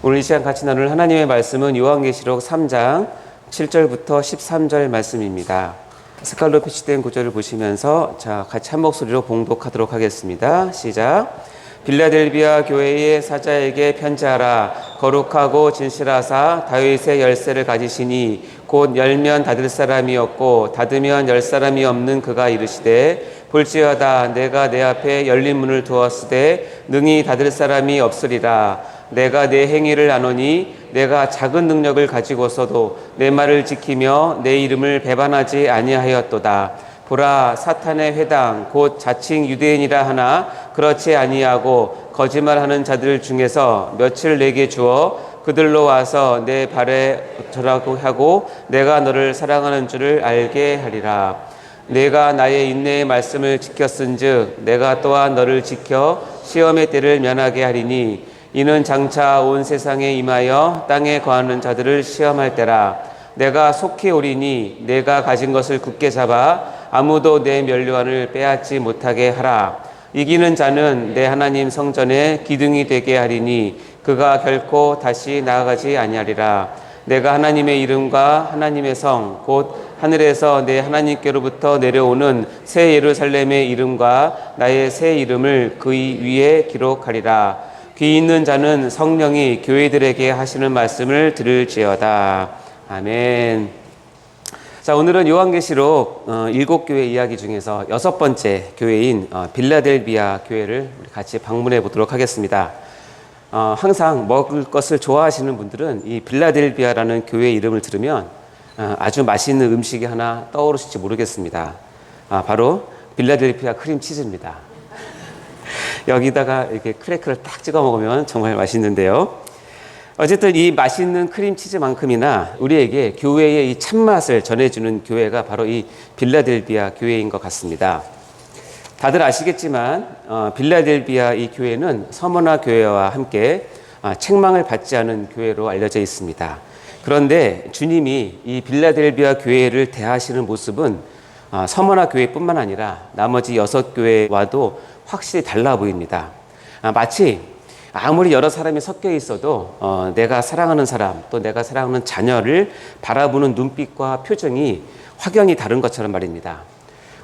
오늘 이 시간 같이 나눌 하나님의 말씀은 요한계시록 3장 7절부터 13절 말씀입니다. 색깔로 표시된 구절을 보시면서 같이 한 목소리로 봉독하도록 하겠습니다. 시작. 빌라델비아 교회의 사자에게 편지하라. 거룩하고 진실하사 다윗의 열쇠를 가지시니 곧 열면 닫을 사람이 없고 닫으면 열 사람이 없는 그가 이르시되 볼지어다 내가 내 앞에 열린 문을 두었으되 능히 닫을 사람이 없으리라. 내가 내 행위를 아노니 내가 작은 능력을 가지고서도 내 말을 지키며 내 이름을 배반하지 아니하였도다. 보라, 사탄의 회당 곧 자칭 유대인이라 하나 그렇지 아니하고 거짓말하는 자들 중에서 며칠 내게 주어 그들로 와서 내 발에 절하고 하고 내가 너를 사랑하는 줄을 알게 하리라. 내가 나의 인내의 말씀을 지켰은즉 내가 또한 너를 지켜 시험의 때를 면하게 하리니 이는 장차 온 세상에 임하여 땅에 거하는 자들을 시험할 때라. 내가 속히 오리니 내가 가진 것을 굳게 잡아 아무도 내 면류관을 빼앗지 못하게 하라. 이기는 자는 내 하나님 성전에 기둥이 되게 하리니 그가 결코 다시 나아가지 아니하리라. 내가 하나님의 이름과 하나님의 성 곧 하늘에서 내 하나님께로부터 내려오는 새 예루살렘의 이름과 나의 새 이름을 그의 위에 기록하리라. 귀 있는 자는 성령이 교회들에게 하시는 말씀을 들을지어다. 아멘. 자, 오늘은 요한계시록 7교회 이야기 중에서 6번째 교회인 빌라델비아 교회를 우리 같이 방문해 보도록 하겠습니다. 항상 먹을 것을 좋아하시는 분들은 이 빌라델비아라는 교회 이름을 들으면 아주 맛있는 음식이 하나 떠오르실지 모르겠습니다. 바로 빌라델비아 크림치즈입니다. 여기다가 이렇게 크래커를 딱 찍어 먹으면 정말 맛있는데요. 어쨌든 이 맛있는 크림치즈만큼이나 우리에게 교회의 이 참맛을 전해주는 교회가 바로 이 빌라델비아 교회인 것 같습니다. 다들 아시겠지만 빌라델비아 이 교회는 서머나 교회와 함께 책망을 받지 않은 교회로 알려져 있습니다. 그런데 주님이 이 빌라델비아 교회를 대하시는 모습은 서머나 교회뿐만 아니라 나머지 6교회와도 확실히 달라 보입니다. 마치 아무리 여러 사람이 섞여 있어도 내가 사랑하는 사람 또 내가 사랑하는 자녀를 바라보는 눈빛과 표정이 확연히 다른 것처럼 말입니다.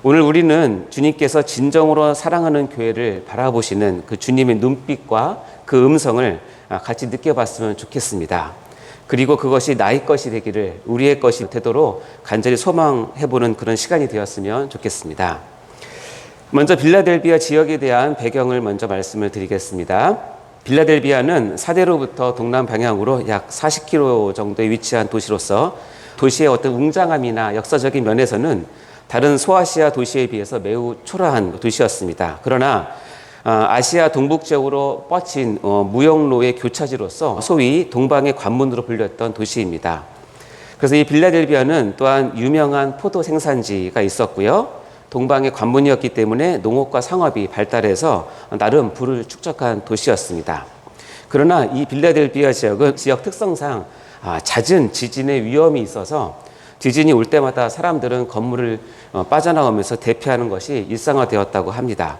오늘 우리는 주님께서 진정으로 사랑하는 교회를 바라보시는 그 주님의 눈빛과 그 음성을 같이 느껴봤으면 좋겠습니다. 그리고 그것이 나의 것이 되기를 우리의 것이 되도록 간절히 소망해보는 그런 시간이 되었으면 좋겠습니다. 먼저 빌라델비아 지역에 대한 배경을 먼저 말씀을 드리겠습니다. 빌라델비아는 사대로부터 동남 방향으로 약 40km 정도에 위치한 도시로서 도시의 어떤 웅장함이나 역사적인 면에서는 다른 소아시아 도시에 비해서 매우 초라한 도시였습니다. 그러나 아시아 동북쪽으로 뻗친 무역로의 교차지로서 소위 동방의 관문으로 불렸던 도시입니다. 그래서 이 빌라델비아는 또한 유명한 포도 생산지가 있었고요. 동방의 관문이었기 때문에 농업과 상업이 발달해서 나름 부를 축적한 도시였습니다. 그러나 이 빌라델비아 지역은 지역 특성상 잦은 지진의 위험이 있어서 지진이 올 때마다 사람들은 건물을 빠져나오면서 대피하는 것이 일상화되었다고 합니다.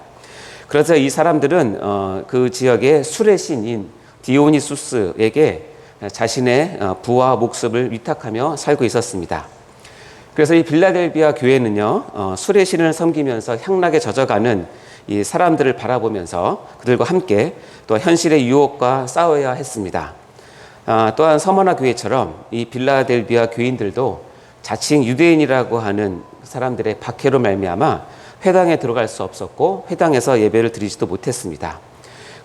그래서 이 사람들은 그 지역의 술의 신인 디오니수스에게 자신의 부와 목숨을 위탁하며 살고 있었습니다. 그래서 이 빌라델비아 교회는요, 술의 신을 섬기면서 향락에 젖어가는 이 사람들을 바라보면서 그들과 함께 또 현실의 유혹과 싸워야 했습니다. 또한 서머나 교회처럼 이 빌라델비아 교인들도 자칭 유대인이라고 하는 사람들의 박해로 말미암아 회당에 들어갈 수 없었고 회당에서 예배를 드리지도 못했습니다.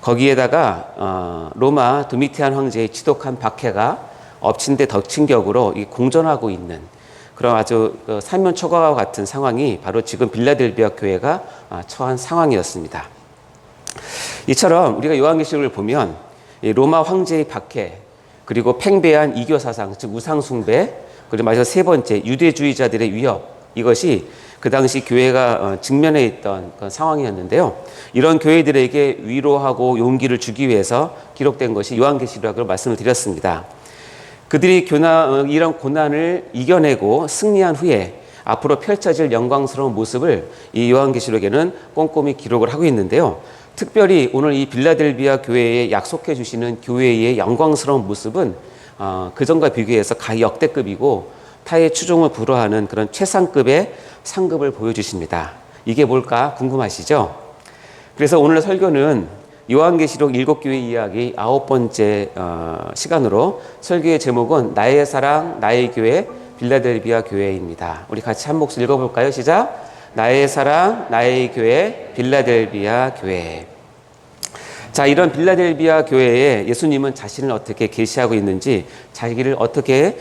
거기에다가 로마 도미티안 황제의 지독한 박해가 엎친 데 덮친 격으로 공존하고 있는 그런 아주 사면초가와 같은 상황이 바로 지금 빌라델비아 교회가 처한 상황이었습니다. 이처럼 우리가 요한계시록을 보면 로마 황제의 박해 그리고 팽배한 이교 사상 즉 우상 숭배 그리고 마지막 세 번째 유대주의자들의 위협 이것이 그 당시 교회가 직면해 있던 그런 상황이었는데요. 이런 교회들에게 위로하고 용기를 주기 위해서 기록된 것이 요한계시록이라고 말씀을 드렸습니다. 그들이 이런 고난을 이겨내고 승리한 후에 앞으로 펼쳐질 영광스러운 모습을 이 요한계시록에는 꼼꼼히 기록을 하고 있는데요. 특별히 오늘 이 빌라델비아 교회에 약속해 주시는 교회의 영광스러운 모습은 그전과 비교해서 역대급이고 타의 추종을 불허하는 그런 최상급의 상급을 보여주십니다. 이게 뭘까 궁금하시죠? 그래서 오늘 설교는 요한계시록 7교회 이야기 9번째 시간으로 설교의 제목은 나의 사랑 나의 교회 빌라델비아 교회입니다. 우리 같이 한 목소리 읽어볼까요? 시작! 나의 사랑 나의 교회 빌라델비아 교회. 자, 이런 빌라델비아 교회에 예수님은 자신을 어떻게 계시하고 있는지, 자기를 어떻게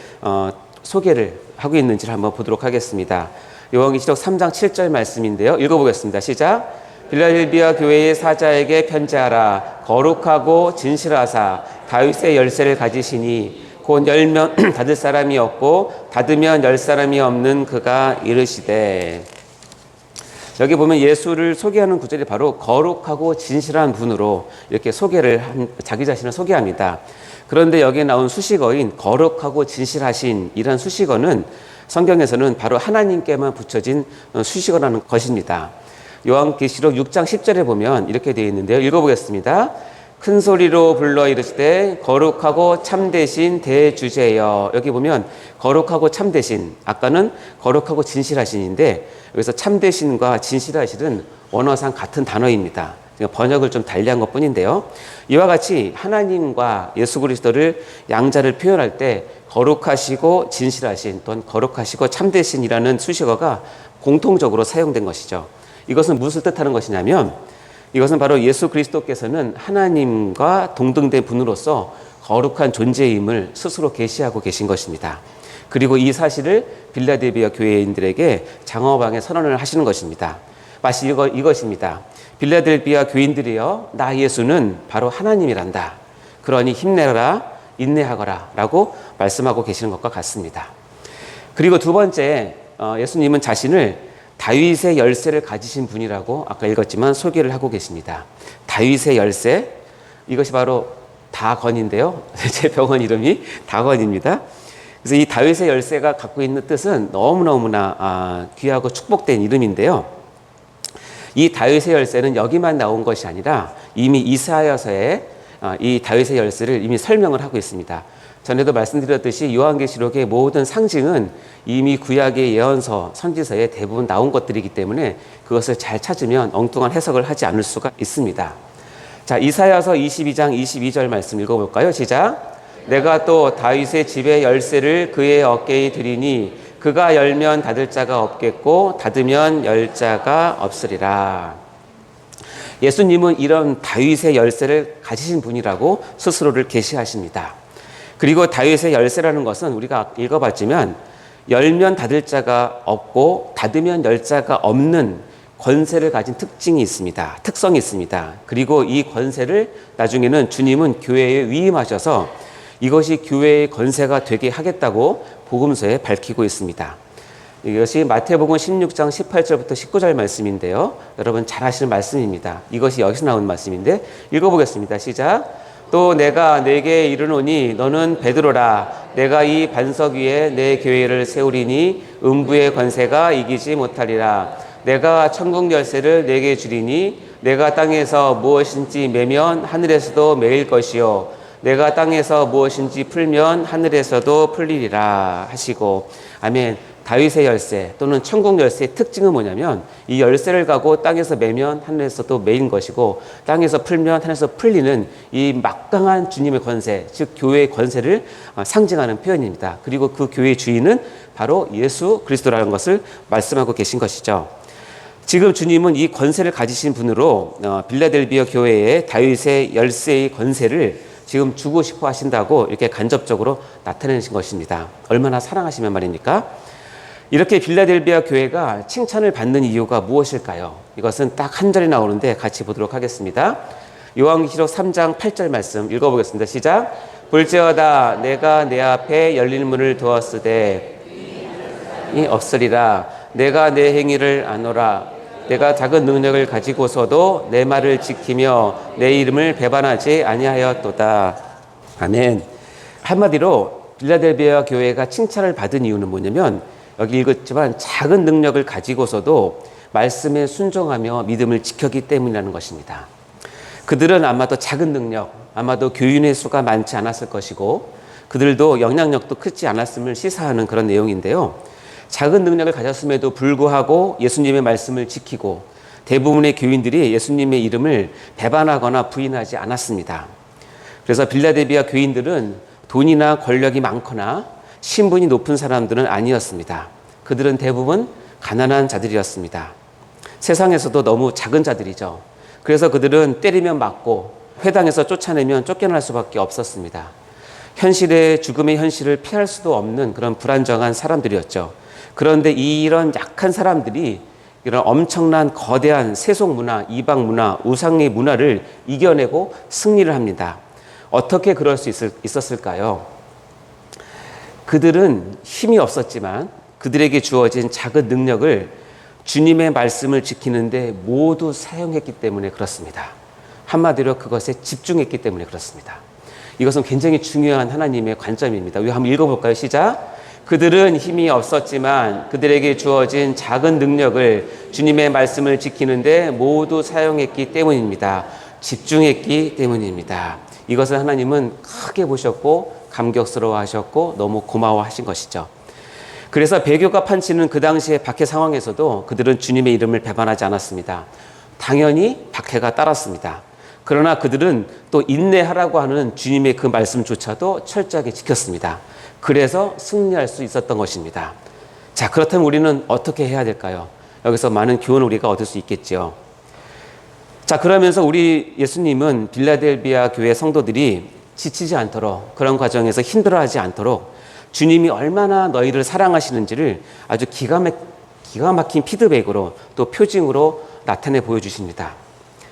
소개를 하고 있는지를 한번 보도록 하겠습니다. 요한계시록 3장 7절 말씀인데요. 읽어보겠습니다. 시작! 빌라델비아 교회의 사자에게 편지하라. 거룩하고 진실하사 다윗의 열쇠를 가지시니 곧 열면 닫을 사람이 없고 닫으면 열 사람이 없는 그가 이르시되. 여기 보면 예수를 소개하는 구절이 바로 거룩하고 진실한 분으로 이렇게 자기 자신을 소개합니다. 그런데 여기에 나온 수식어인 거룩하고 진실하신 이란 수식어는 성경에서는 바로 하나님께만 붙여진 수식어라는 것입니다. 요한계시록 6장 10절에 보면 이렇게 되어 있는데요. 읽어보겠습니다. 큰 소리로 불러 이르시되 거룩하고 참되신 대주제여. 여기 보면 거룩하고 참되신, 아까는 거룩하고 진실하신인데 여기서 참되신과 진실하신은 원어상 같은 단어입니다. 번역을 좀 달리한 것 뿐인데요. 이와 같이 하나님과 예수 그리스도를 양자를 표현할 때 거룩하시고 진실하신 또는 거룩하시고 참되신이라는 수식어가 공통적으로 사용된 것이죠. 이것은 무엇을 뜻하는 것이냐면 이것은 바로 예수 그리스도께서는 하나님과 동등된 분으로서 거룩한 존재임을 스스로 계시하고 계신 것입니다. 그리고 이 사실을 빌라델비아 교회인들에게 장엄하게 선언을 하시는 것입니다. 마치 이것입니다. 빌라델비아 교인들이여, 나 예수는 바로 하나님이란다. 그러니 힘내라, 인내하거라 라고 말씀하고 계시는 것과 같습니다. 그리고 두 번째, 예수님은 자신을 다윗의 열쇠를 가지신 분이라고 아까 읽었지만 소개를 하고 계십니다. 다윗의 열쇠, 이것이 바로 다건인데요. 제 병원 이름이 다건입니다. 그래서 이 다윗의 열쇠가 갖고 있는 뜻은 너무너무나 귀하고 축복된 이름인데요. 이 다윗의 열쇠는 여기만 나온 것이 아니라 이미 이사야서에 이 다윗의 열쇠를 이미 설명을 하고 있습니다. 전에도 말씀드렸듯이 요한계시록의 모든 상징은 이미 구약의 예언서, 선지서에 대부분 나온 것들이기 때문에 그것을 잘 찾으면 엉뚱한 해석을 하지 않을 수가 있습니다. 자, 이사야서 22장 22절 말씀 읽어볼까요? 시작! 내가 또 다윗의 집의 열쇠를 그의 어깨에 드리니 그가 열면 닫을 자가 없겠고 닫으면 열 자가 없으리라. 예수님은 이런 다윗의 열쇠를 가지신 분이라고 스스로를 계시하십니다. 그리고 다윗의 열쇠라는 것은 우리가 읽어봤지만 열면 닫을 자가 없고 닫으면 열 자가 없는 권세를 가진 특징이 있습니다. 특성이 있습니다. 그리고 이 권세를 나중에는 주님은 교회에 위임하셔서 이것이 교회의 권세가 되게 하겠다고 복음서에 밝히고 있습니다. 이것이 마태복음 16장 18절부터 19절 말씀인데요. 여러분 잘 아시는 말씀입니다. 이것이 여기서 나온 말씀인데 읽어보겠습니다. 시작! 또 내가 내게 이르노니 너는 베드로라. 내가 이 반석 위에 내 교회를 세우리니 음부의 권세가 이기지 못하리라. 내가 천국 열쇠를 내게 주리니 내가 땅에서 무엇인지 매면 하늘에서도 매일 것이요 내가 땅에서 무엇인지 풀면 하늘에서도 풀리리라 하시고. 아멘. 다윗의 열쇠 또는 천국 열쇠의 특징은 뭐냐면 이 열쇠를 가고 땅에서 매면 하늘에서도 매인 것이고 땅에서 풀면 하늘에서 풀리는 이 막강한 주님의 권세, 즉 교회의 권세를 상징하는 표현입니다. 그리고 그 교회의 주인은 바로 예수 그리스도라는 것을 말씀하고 계신 것이죠. 지금 주님은 이 권세를 가지신 분으로 빌라델비아 교회에 다윗의 열쇠의 권세를 지금 주고 싶어 하신다고 이렇게 간접적으로 나타내신 것입니다. 얼마나 사랑하시면 말입니까? 이렇게 빌라델비아 교회가 칭찬을 받는 이유가 무엇일까요? 이것은 딱 한 절이 나오는데 같이 보도록 하겠습니다. 요한계시록 3장 8절 말씀 읽어보겠습니다. 시작! 볼지어다 내가 내 앞에 열린 문을 두었으되 없으리라. 내가 내 행위를 아노라. 내가 작은 능력을 가지고서도 내 말을 지키며 내 이름을 배반하지 아니하였도다. 아멘. 한마디로 빌라델비아 교회가 칭찬을 받은 이유는 뭐냐면 여기 읽었지만 작은 능력을 가지고서도 말씀에 순종하며 믿음을 지켰기 때문이라는 것입니다. 그들은 아마도 작은 능력, 아마도 교인의 수가 많지 않았을 것이고 그들도 영향력도 크지 않았음을 시사하는 그런 내용인데요. 작은 능력을 가졌음에도 불구하고 예수님의 말씀을 지키고 대부분의 교인들이 예수님의 이름을 배반하거나 부인하지 않았습니다. 그래서 빌라델비아 교인들은 돈이나 권력이 많거나 신분이 높은 사람들은 아니었습니다. 그들은 대부분 가난한 자들이었습니다. 세상에서도 너무 작은 자들이죠. 그래서 그들은 때리면 맞고 회당에서 쫓아내면 쫓겨날 수밖에 없었습니다. 죽음의 현실을 피할 수도 없는 그런 불안정한 사람들이었죠. 그런데 이런 약한 사람들이 이런 엄청난 거대한 세속 문화, 이방 문화, 우상의 문화를 이겨내고 승리를 합니다. 어떻게 그럴 수 있었을까요? 그들은 힘이 없었지만 그들에게 주어진 작은 능력을 주님의 말씀을 지키는데 모두 사용했기 때문에 그렇습니다. 한마디로 그것에 집중했기 때문에 그렇습니다. 이것은 굉장히 중요한 하나님의 관점입니다. 우리 한번 읽어볼까요? 시작. 그들은 힘이 없었지만 그들에게 주어진 작은 능력을 주님의 말씀을 지키는데 모두 사용했기 때문입니다. 집중했기 때문입니다. 이것을 하나님은 크게 보셨고 감격스러워하셨고 너무 고마워하신 것이죠. 그래서 배교가 판치는 그 당시의 박해 상황에서도 그들은 주님의 이름을 배반하지 않았습니다. 당연히 박해가 따랐습니다. 그러나 그들은 또 인내하라고 하는 주님의 그 말씀조차도 철저하게 지켰습니다. 그래서 승리할 수 있었던 것입니다. 자, 그렇다면 우리는 어떻게 해야 될까요? 여기서 많은 교훈을 우리가 얻을 수 있겠죠. 자, 그러면서 우리 예수님은 빌라델비아 교회 성도들이 지치지 않도록, 그런 과정에서 힘들어하지 않도록 주님이 얼마나 너희를 사랑하시는지를 아주 기가 막힌 피드백으로 또 표징으로 나타내 보여주십니다.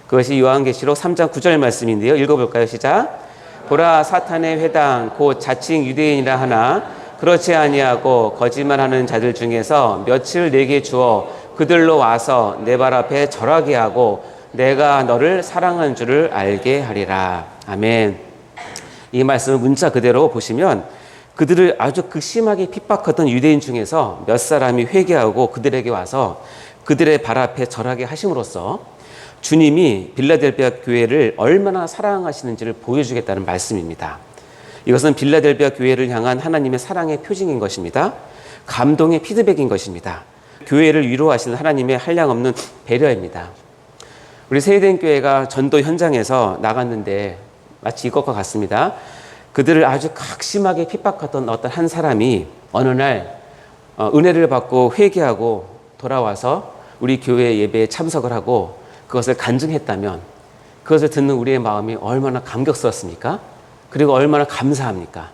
그것이 요한계시록 3장 9절 말씀인데요. 읽어볼까요? 시작. 보라, 사탄의 회당 곧 자칭 유대인이라 하나 그렇지 아니하고 거짓말하는 자들 중에서 며칠 내게 주어 그들로 와서 내 발 앞에 절하게 하고 내가 너를 사랑한 줄을 알게 하리라. 아멘. 이 말씀을 문자 그대로 보시면 그들을 아주 극심하게 핍박하던 유대인 중에서 몇 사람이 회개하고 그들에게 와서 그들의 발 앞에 절하게 하심으로써 주님이 빌라델비아 교회를 얼마나 사랑하시는지를 보여주겠다는 말씀입니다. 이것은 빌라델비아 교회를 향한 하나님의 사랑의 표징인 것입니다. 감동의 피드백인 것입니다. 교회를 위로하시는 하나님의 한량없는 배려입니다. 우리 세이덴교회가 전도 현장에서 나갔는데 마치 이것과 같습니다. 그들을 아주 극심하게 핍박하던 어떤 한 사람이 어느 날 은혜를 받고 회개하고 돌아와서 우리 교회 예배에 참석을 하고 그것을 간증했다면 그것을 듣는 우리의 마음이 얼마나 감격스럽습니까? 그리고 얼마나 감사합니까?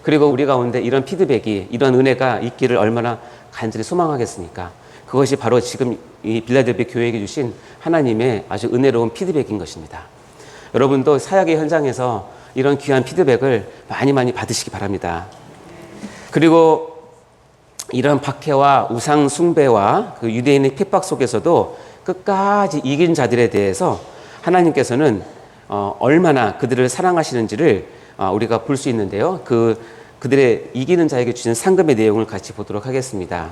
그리고 우리 가운데 이런 피드백이, 이런 은혜가 있기를 얼마나 간절히 소망하겠습니까? 그것이 바로 지금 이 빌라델비아 교회에게 주신 하나님의 아주 은혜로운 피드백인 것입니다. 여러분도 사역의 현장에서 이런 귀한 피드백을 많이 받으시기 바랍니다. 그리고 이런 박해와 우상 숭배와 그 유대인의 핍박 속에서도 끝까지 이긴 자들에 대해서 하나님께서는 얼마나 그들을 사랑하시는지를 우리가 볼 수 있는데요. 그들의 이기는 자에게 주신 상금의 내용을 같이 보도록 하겠습니다.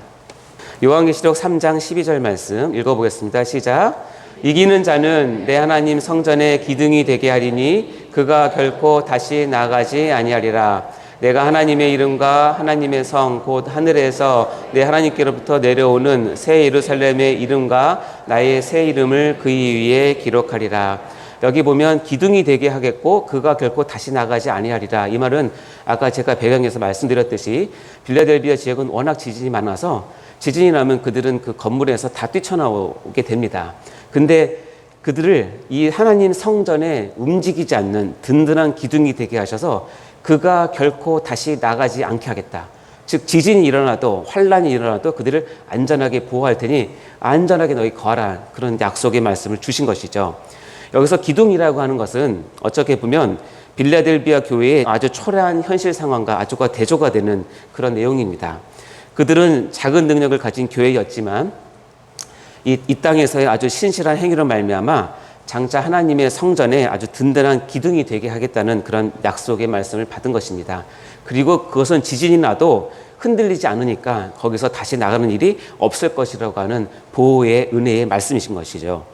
요한계시록 3장 12절 말씀 읽어보겠습니다. 시작. 이기는 자는 내 하나님 성전의 기둥이 되게 하리니 그가 결코 다시 나가지 아니하리라. 내가 하나님의 이름과 하나님의 성 곧 하늘에서 내 하나님께로부터 내려오는 새 예루살렘의 이름과 나의 새 이름을 그 위에 기록하리라. 여기 보면 기둥이 되게 하겠고 그가 결코 다시 나가지 아니하리라. 이 말은 아까 제가 배경에서 말씀드렸듯이 빌라델비아 지역은 워낙 지진이 많아서 지진이 나면 그들은 그 건물에서 다 뛰쳐나오게 됩니다. 근데 그들을 이 하나님 성전에 움직이지 않는 든든한 기둥이 되게 하셔서 그가 결코 다시 나가지 않게 하겠다. 즉 지진이 일어나도 환란이 일어나도 그들을 안전하게 보호할 테니 안전하게 너희 거하라. 그런 약속의 말씀을 주신 것이죠. 여기서 기둥이라고 하는 것은 어떻게 보면 빌라델비아 교회의 아주 초라한 현실 상황과 아주가 대조가 되는 그런 내용입니다. 그들은 작은 능력을 가진 교회였지만 이 땅에서의 아주 신실한 행위로 말미암아 장차 하나님의 성전에 아주 든든한 기둥이 되게 하겠다는 그런 약속의 말씀을 받은 것입니다. 그리고 그것은 지진이 나도 흔들리지 않으니까 거기서 다시 나가는 일이 없을 것이라고 하는 보호의 은혜의 말씀이신 것이죠.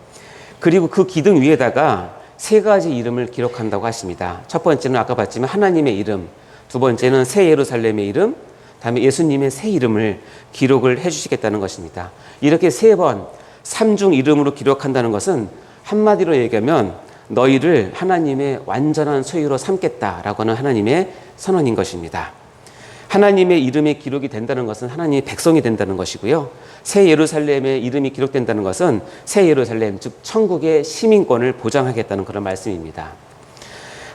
그리고 그 기둥 위에다가 세 가지 이름을 기록한다고 하십니다. 첫 번째는 아까 봤지만 하나님의 이름, 두 번째는 새 예루살렘의 이름, 다음에 예수님의 새 이름을 기록을 해주시겠다는 것입니다. 이렇게 세 번 삼중 이름으로 기록한다는 것은 한마디로 얘기하면 너희를 하나님의 완전한 소유로 삼겠다라고 하는 하나님의 선언인 것입니다. 하나님의 이름이 기록이 된다는 것은 하나님의 백성이 된다는 것이고요. 새 예루살렘의 이름이 기록된다는 것은 새 예루살렘, 즉 천국의 시민권을 보장하겠다는 그런 말씀입니다.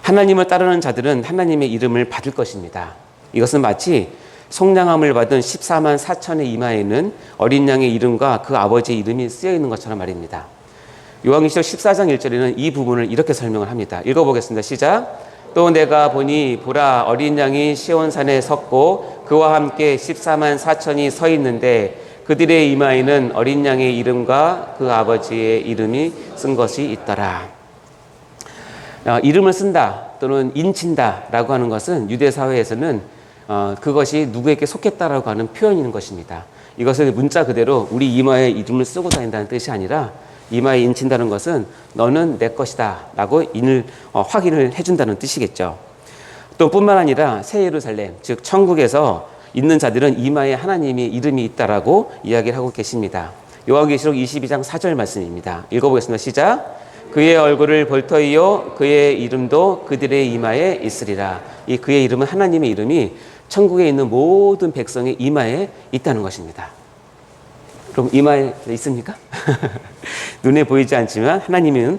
하나님을 따르는 자들은 하나님의 이름을 받을 것입니다. 이것은 마치 속량함을 받은 14만 4천의 이마에는 어린 양의 이름과 그 아버지의 이름이 쓰여 있는 것처럼 말입니다. 요한계시록 14장 1절에는 이 부분을 이렇게 설명을 합니다. 읽어보겠습니다. 시작. 또 내가 보니 보라 어린 양이 시온산에 섰고 그와 함께 14만 4천이 서 있는데 그들의 이마에는 어린 양의 이름과 그 아버지의 이름이 쓴 것이 있더라. 이름을 쓴다 또는 인친다라고 하는 것은 유대 사회에서는 그것이 누구에게 속했다라고 하는 표현인 것입니다. 이것을 문자 그대로 우리 이마에 이름을 쓰고 다닌다는 뜻이 아니라 이마에 인친다는 것은 너는 내 것이다 라고 확인을 해준다는 뜻이겠죠. 또 뿐만 아니라 새 예루살렘, 즉 천국에서 있는 자들은 이마에 하나님의 이름이 있다라고 이야기를 하고 계십니다. 요한계시록 22장 4절 말씀입니다. 읽어보겠습니다. 시작. 그의 얼굴을 볼 터이요 그의 이름도 그들의 이마에 있으리라. 이 그의 이름은 하나님의 이름이 천국에 있는 모든 백성의 이마에 있다는 것입니다. 그럼 이마에 있습니까? 눈에 보이지 않지만 하나님은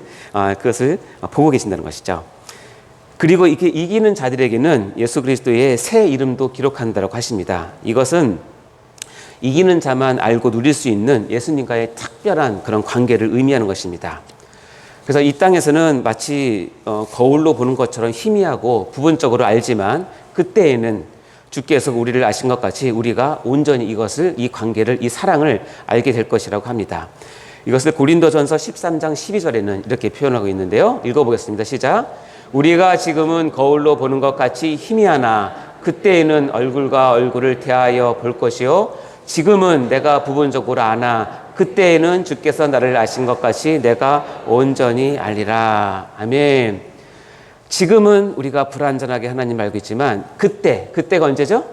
그것을 보고 계신다는 것이죠. 그리고 이렇게 이기는 자들에게는 예수 그리스도의 새 이름도 기록한다고 하십니다. 이것은 이기는 자만 알고 누릴 수 있는 예수님과의 특별한 그런 관계를 의미하는 것입니다. 그래서 이 땅에서는 마치 거울로 보는 것처럼 희미하고 부분적으로 알지만 그때에는 주께서 우리를 아신 것 같이 우리가 온전히 이 관계를, 이 사랑을 알게 될 것이라고 합니다. 이것을 고린도전서 13장 12절에는 이렇게 표현하고 있는데요. 읽어보겠습니다. 시작. 우리가 지금은 거울로 보는 것 같이 희미하나 그때에는 얼굴과 얼굴을 대하여 볼 것이요 지금은 내가 부분적으로 아나 그때에는 주께서 나를 아신 것 같이 내가 온전히 알리라. 아멘. 지금은 우리가 불완전하게 하나님 알고 있지만 그때가 언제죠?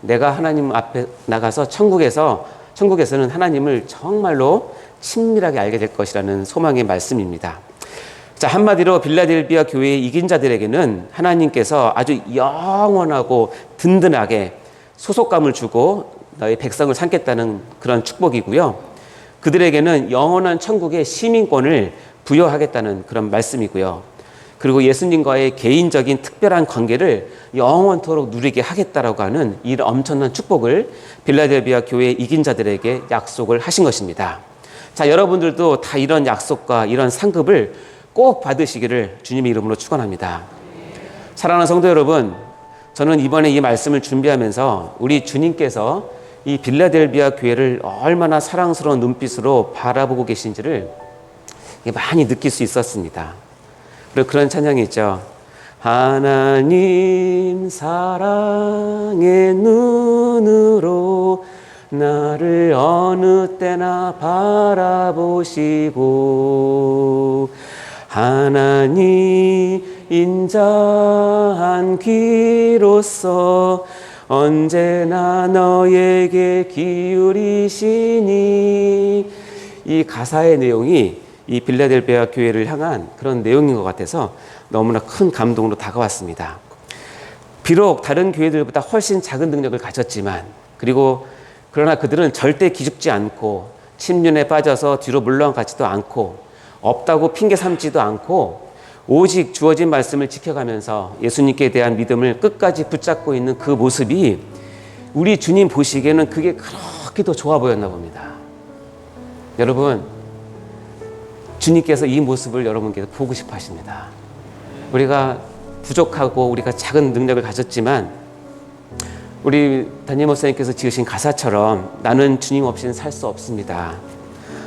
내가 하나님 앞에 나가서 천국에서는 하나님을 정말로 친밀하게 알게 될 것이라는 소망의 말씀입니다. 자, 한마디로 빌라델비아 교회의 이긴 자들에게는 하나님께서 아주 영원하고 든든하게 소속감을 주고 너희 백성을 삼겠다는 그런 축복이고요. 그들에게는 영원한 천국의 시민권을 부여하겠다는 그런 말씀이고요. 그리고 예수님과의 개인적인 특별한 관계를 영원토록 누리게 하겠다라고 하는 이 엄청난 축복을 빌라델비아 교회의 이긴 자들에게 약속을 하신 것입니다. 자, 여러분들도 다 이런 약속과 이런 상급을 꼭 받으시기를 주님의 이름으로 축원합니다. 사랑하는 성도 여러분, 저는 이번에 이 말씀을 준비하면서 우리 주님께서 이 빌라델비아 교회를 얼마나 사랑스러운 눈빛으로 바라보고 계신지를 많이 느낄 수 있었습니다. 그리고 그런 찬양이 있죠. 하나님 사랑의 눈으로 나를 어느 때나 바라보시고 하나님 인자한 귀로서 언제나 너에게 기울이시니. 이 가사의 내용이 이 빌라델비아 교회를 향한 그런 내용인 것 같아서 너무나 큰 감동으로 다가왔습니다. 비록 다른 교회들보다 훨씬 작은 능력을 가졌지만 그러나 그들은 절대 기죽지 않고 침륜에 빠져서 뒤로 물러가지도 않고 없다고 핑계 삼지도 않고 오직 주어진 말씀을 지켜가면서 예수님께 대한 믿음을 끝까지 붙잡고 있는 그 모습이 우리 주님 보시기에는 그게 그렇게도 좋아 보였나 봅니다. 여러분, 주님께서 이 모습을 여러분께서 보고 싶어 하십니다. 우리가 부족하고 우리가 작은 능력을 가졌지만 우리 담임 목사님께서 지으신 가사처럼 나는 주님 없이는 살 수 없습니다.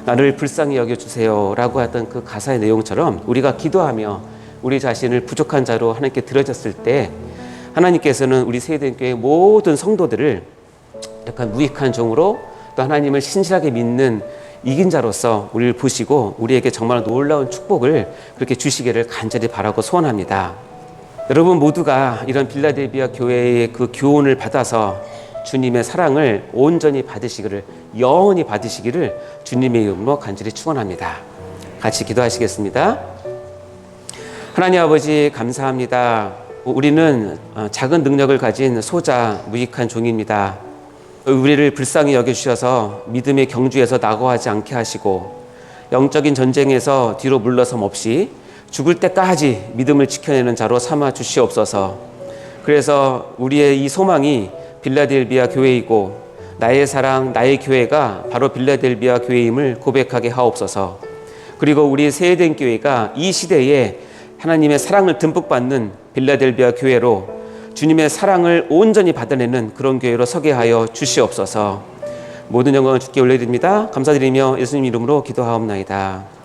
나를 불쌍히 여겨주세요 라고 했던 그 가사의 내용처럼 우리가 기도하며 우리 자신을 부족한 자로 하나님께 드려졌을 때 하나님께서는 우리 세대교회 모든 성도들을 약간 무익한 종으로 또 하나님을 신실하게 믿는 이긴 자로서 우리를 보시고 우리에게 정말 놀라운 축복을 그렇게 주시기를 간절히 바라고 소원합니다. 여러분 모두가 이런 빌라델비아 교회의 그 교훈을 받아서 주님의 사랑을 온전히 받으시기를, 영원히 받으시기를 주님의 이름으로 간절히 축원합니다. 같이 기도하시겠습니다. 하나님 아버지 감사합니다. 우리는 작은 능력을 가진 소자 무익한 종입니다. 우리를 불쌍히 여겨주셔서 믿음의 경주에서 낙오하지 않게 하시고 영적인 전쟁에서 뒤로 물러섬 없이 죽을 때까지 믿음을 지켜내는 자로 삼아 주시옵소서. 그래서 우리의 이 소망이 빌라델비아 교회이고 나의 사랑, 나의 교회가 바로 빌라델비아 교회임을 고백하게 하옵소서. 그리고 우리 세회된 교회가 이 시대에 하나님의 사랑을 듬뿍 받는 빌라델비아 교회로 주님의 사랑을 온전히 받아내는 그런 교회로 서게 하여 주시옵소서. 모든 영광을 주께 올려드립니다. 감사드리며 예수님 이름으로 기도하옵나이다.